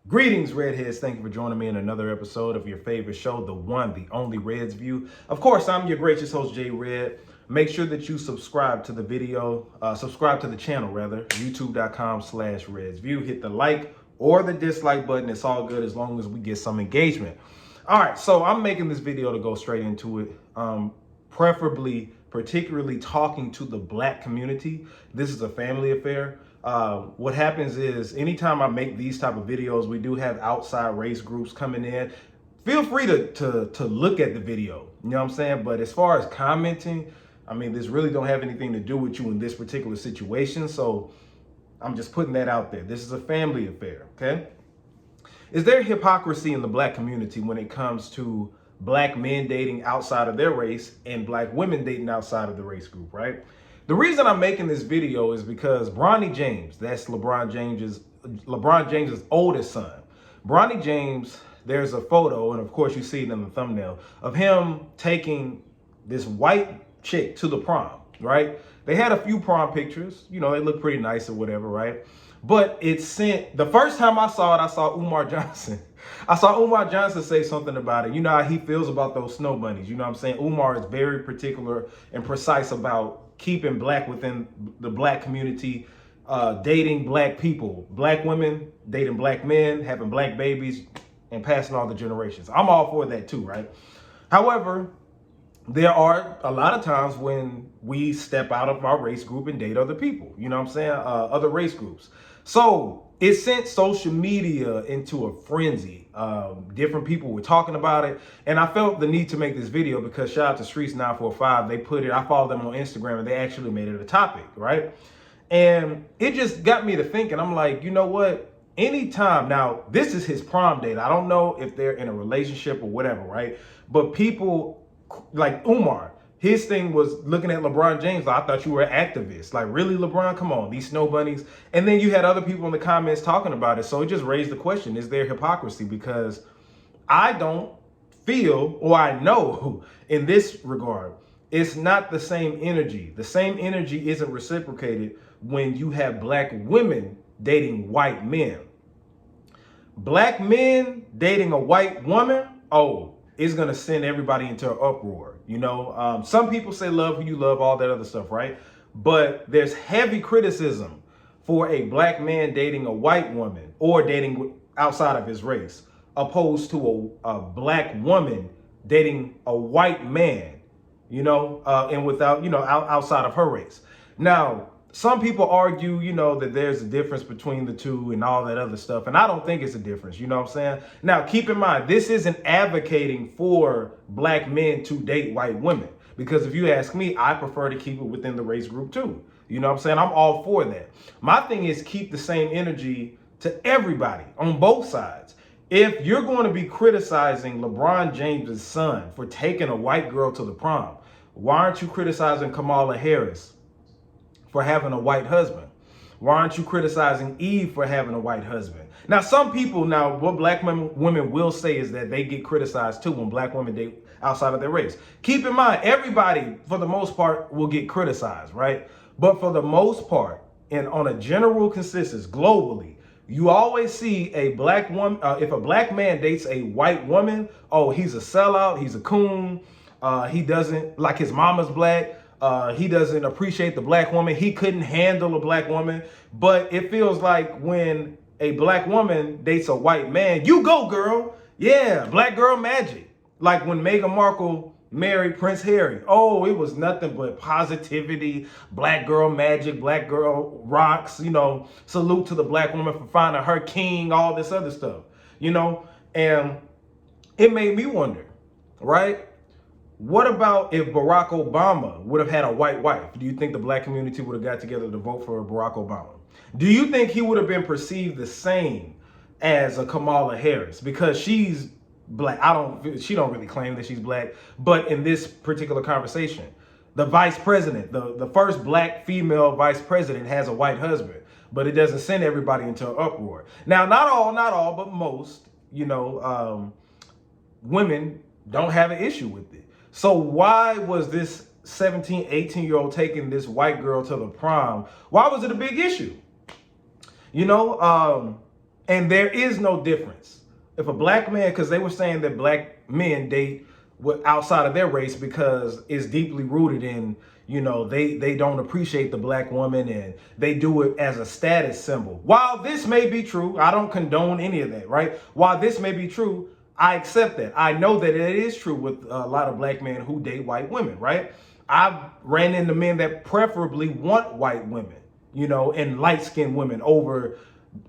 Greetings, Redheads. Thank you for joining me in another episode of your favorite show, the one, the only Reds View. Of course, I'm your gracious host, Jay Red. Make sure that you subscribe to the video, subscribe to the channel, rather, youtube.com/Reds View. Hit the like or the dislike button. It's all good as long as we get some engagement. All right, so I'm making this video to go straight into it. Particularly talking to the black community. This is a family affair. What happens is anytime I make these type of videos, we do have outside race groups coming in. Feel free to look at the video, you know what I'm saying? But as far as commenting, I mean, this really don't have anything to do with you in this particular situation. So I'm just putting that out there. This is a family affair, okay? Is there hypocrisy in the black community when it comes to black men dating outside of their race and black women dating outside of the race group, right? The reason I'm making this video is because Bronny James, that's LeBron James's oldest son. Bronny James, there's a photo, and of course you see it in the thumbnail, of him taking this white chick to the prom, right? They had a few prom pictures, you know, they look pretty nice or whatever, right? But the first time I saw it, I saw Umar Johnson. I saw Umar Johnson say something about it. You know how he feels about those snow bunnies. You know what I'm saying? Umar is very particular and precise about keeping black within the black community, dating black people, black women, dating black men, having black babies, and passing all the generations. I'm all for that too, right? However, there are a lot of times when we step out of our race group and date other people, you know what I'm saying? Other race groups. So it sent social media into a frenzy. Different people were talking about it. And I felt the need to make this video because shout out to Streets945. They put it, I follow them on Instagram and they actually made it a topic, right? And it just got me to thinking, I'm like, you know what? Anytime, now this is his prom date. I don't know if they're in a relationship or whatever, right? But people like Umar, his thing was looking at LeBron James. Like, I thought you were an activist. Like, really, LeBron? Come on, these snow bunnies. And then you had other people in the comments talking about it. So it just raised the question, is there hypocrisy? Because I don't feel, or I know in this regard, it's not the same energy. The same energy isn't reciprocated when you have black women dating white men. Black men dating a white woman, it's gonna send everybody into an uproar. You know, some people say love who you love, all that other stuff, right? But there's heavy criticism for a black man dating a white woman or dating outside of his race, opposed to a black woman dating a white man, you know, and without, you know, outside of her race. Now, some people argue, you know, that there's a difference between the two and all that other stuff. And I don't think it's a difference. You know what I'm saying? Now, keep in mind, this isn't advocating for black men to date white women. Because if you ask me, I prefer to keep it within the race group too. You know what I'm saying? I'm all for that. My thing is keep the same energy to everybody on both sides. If you're going to be criticizing LeBron James's son for taking a white girl to the prom, why aren't you criticizing Kamala Harris for having a white husband? Why aren't you criticizing Eve for having a white husband? Now, some people, what black women will say is that they get criticized too when black women date outside of their race. Keep in mind, everybody, for the most part, will get criticized, right? But for the most part, and on a general consensus globally, you always see a black woman, if a black man dates a white woman, he's a sellout, he's a coon, he doesn't, like his mama's black, he doesn't appreciate the black woman. He couldn't handle a black woman. But it feels like when a black woman dates a white man, you go, girl. Yeah, black girl magic. Like when Meghan Markle married Prince Harry. It was nothing but positivity, black girl magic, black girl rocks, you know, salute to the black woman for finding her king, all this other stuff, you know. And it made me wonder, right? What about if Barack Obama would have had a white wife? Do you think the black community would have got together to vote for Barack Obama? Do you think he would have been perceived the same as a Kamala Harris? Because she's black. She don't really claim that she's black, but in this particular conversation, the vice president, the first black female vice president has a white husband, but it doesn't send everybody into an uproar. Now, not all, but most, you know, women don't have an issue with it. So why was this 17, 18-year-old taking this white girl to the prom? Why was it a big issue? You know, And there is no difference. If a black man, because they were saying that black men date outside of their race because it's deeply rooted in, they don't appreciate the black woman and they do it as a status symbol. While this may be true, I don't condone any of that, right? While this may be true, I accept that. I know that it is true with a lot of black men who date white women, right? I've ran into men that preferably want white women, and light-skinned women over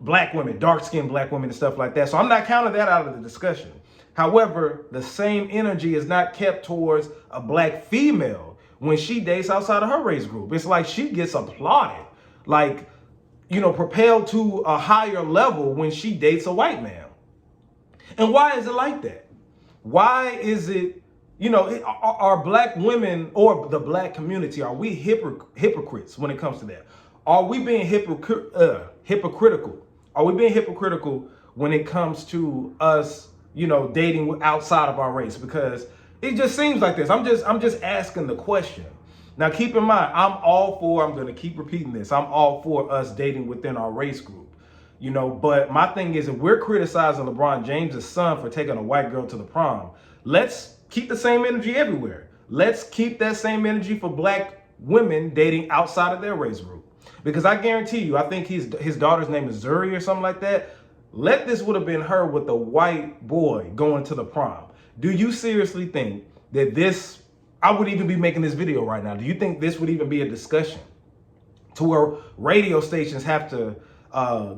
black women, dark-skinned black women and stuff like that. So I'm not counting that out of the discussion. However, the same energy is not kept towards a black female when she dates outside of her race group. It's like she gets applauded, like, propelled to a higher level when she dates a white man. And why is it like that? Why is it, are black women or the black community, are we hypocrites when it comes to that? Are we being hypocritical? Are we being hypocritical when it comes to us, dating outside of our race? Because it just seems like this. I'm just asking the question. Now, keep in mind, I'm going to keep repeating this. I'm all for us dating within our race group. But my thing is, if we're criticizing LeBron James' son for taking a white girl to the prom, let's keep the same energy everywhere. Let's keep that same energy for black women dating outside of their race group. Because I guarantee you, I think his daughter's name is Zuri or something like that. This would have been her with a white boy going to the prom. Do you seriously think that I would even be making this video right now? Do you think this would even be a discussion to where radio stations have to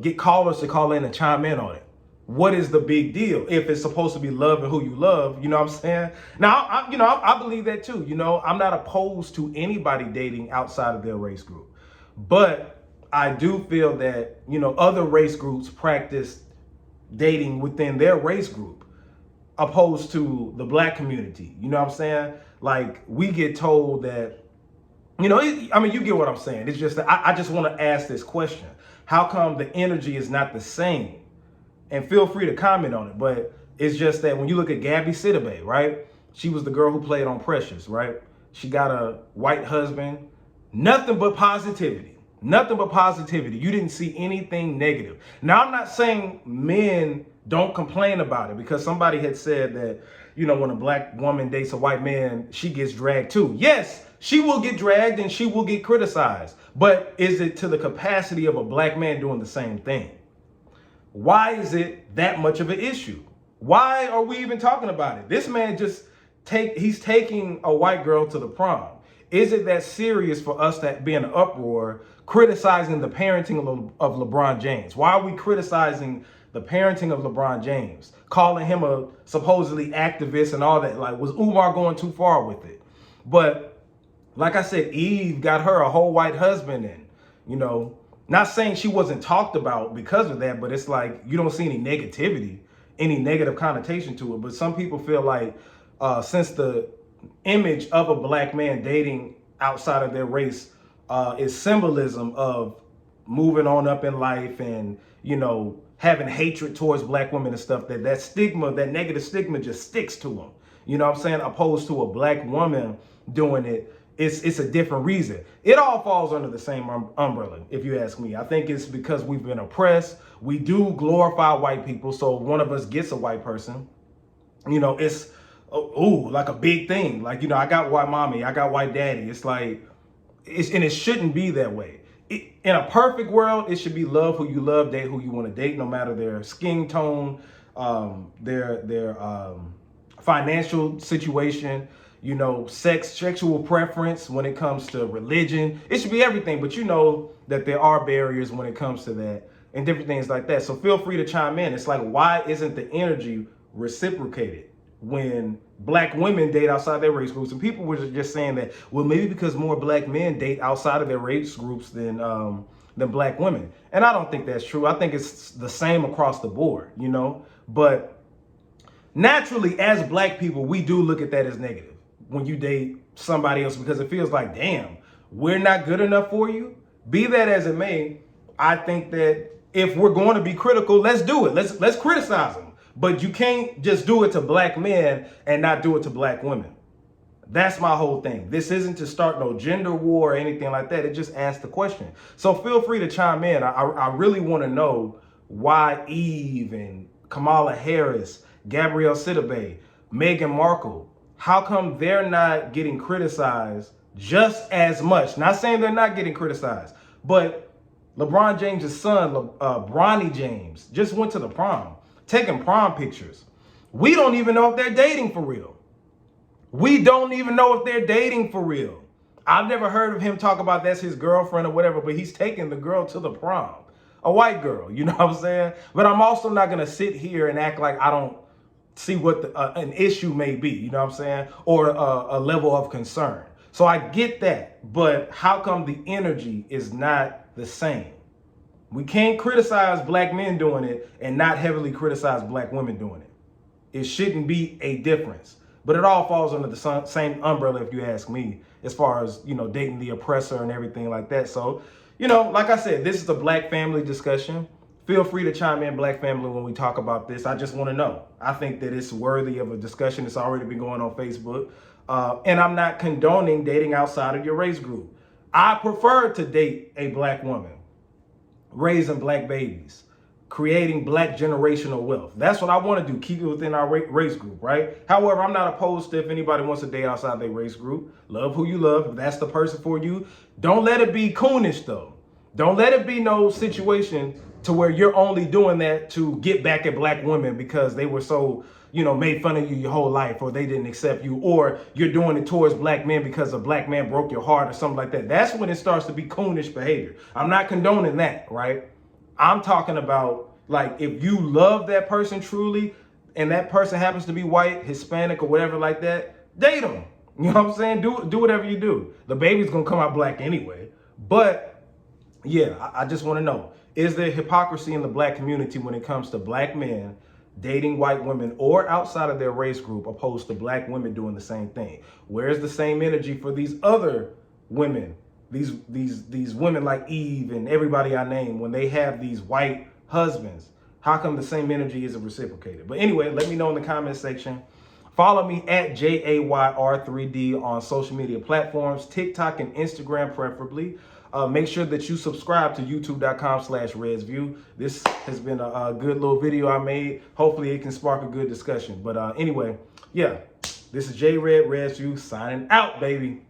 get callers to call in and chime in on it? What is the big deal if it's supposed to be loving who you love? You know what I'm saying? Now, I believe that too. I'm not opposed to anybody dating outside of their race group, but I do feel that, other race groups practice dating within their race group opposed to the black community. You know what I'm saying? Like, we get told that, you get what I'm saying. It's just that I just want to ask this question. How come the energy is not the same? And feel free to comment on it. But it's just that when you look at Gabby Sidibe, right? She was the girl who played on Precious, right? She got a white husband. Nothing but positivity. Nothing but positivity. You didn't see anything negative. Now, I'm not saying men don't complain about it, because somebody had said that, when a black woman dates a white man, she gets dragged too. Yes, she will get dragged and she will get criticized. But is it to the capacity of a black man doing the same thing? Why is it that much of an issue? Why are we even talking about it? This man he's taking a white girl to the prom. Is it that serious for us to be in an uproar criticizing the parenting of LeBron James? Why are we criticizing the parenting of LeBron James? Calling him a supposedly activist and all that? Like, was Umar going too far with it? But like I said, Eve got her a whole white husband, and, not saying she wasn't talked about because of that, but it's like you don't see any negativity, any negative connotation to it. But some people feel like since the image of a black man dating outside of their race is symbolism of moving on up in life and, having hatred towards black women and stuff, that stigma, that negative stigma just sticks to them. You know what I'm saying? Opposed to a black woman doing it, it's a different reason. It all falls under the same umbrella, if you ask me. I think it's because we've been oppressed. We do glorify white people. So if one of us gets a white person, it's like a big thing. Like, I got white mommy, I got white daddy. It's like, and it shouldn't be that way. In a perfect world, it should be love who you love, date who you want to date, no matter their skin tone, their financial situation, sexual preference, when it comes to religion. It should be everything, but that there are barriers when it comes to that and different things like that. So feel free to chime in. It's like, why isn't the energy reciprocated when black women date outside their race groups? And people were just saying that, well, maybe because more black men date outside of their race groups than black women. And I don't think that's true. I think it's the same across the board, but naturally, as black people, we do look at that as negative when you date somebody else, because it feels like, damn, we're not good enough for you. Be that as it may, I think that if we're going to be critical, let's do it. Let's criticize them. But you can't just do it to black men and not do it to black women. That's my whole thing. This isn't to start no gender war or anything like that. It just asks the question. So feel free to chime in. I really want to know why Eve and Kamala Harris, Gabrielle Sidibe, Meghan Markle, how come they're not getting criticized just as much? Not saying they're not getting criticized, but LeBron James' son, Bronny James, just went to the prom, taking prom pictures. We don't even know if they're dating for real. We don't even know if they're dating for real. I've never heard of him talk about that's his girlfriend or whatever, but he's taking the girl to the prom. A white girl, you know what I'm saying? But I'm also not going to sit here and act like I don't see what an issue may be, you know what I'm saying? Or a level of concern. So I get that, but how come the energy is not the same? We can't criticize black men doing it and not heavily criticize black women doing it. It shouldn't be a difference. But it all falls under the same umbrella, if you ask me, as far as, you know, dating the oppressor and everything like that. So, you know, like I said, this is a black family discussion. Feel free to chime in, black family, when we talk about this. I just want to know. I think that it's worthy of a discussion. It's already been going on Facebook. And I'm not condoning dating outside of your race group. I prefer to date a black woman, raising black babies, creating black generational wealth. That's what I want to do. Keep it within our race group, right? However, I'm not opposed to if anybody wants to date outside their race group. Love who you love. If that's the person for you, don't let it be coonish though. Don't let it be no situation to where you're only doing that to get back at black women because they were so, you know, made fun of you your whole life, or they didn't accept you, or you're doing it towards black men because a black man broke your heart or something like that. That's when it starts to be coonish behavior. I'm not condoning that, right? I'm talking about, like, if you love that person truly and that person happens to be white, Hispanic, or whatever like that, date them. You know what I'm saying? Do whatever you do. The baby's going to come out black anyway. But yeah, I just want to know, is there hypocrisy in the black community when it comes to black men dating white women or outside of their race group, opposed to black women doing the same thing? Where's the same energy for these other women, these women like Eve and everybody I name, when they have these white husbands? How come the same energy isn't reciprocated? But anyway, let me know in the comment section. Follow me at JAYR3D on social media platforms, TikTok and Instagram preferably. Make sure that you subscribe to youtube.com/RedsView. This has been a good little video I made. Hopefully it can spark a good discussion. But anyway, yeah, this is J Red RedsView signing out, baby.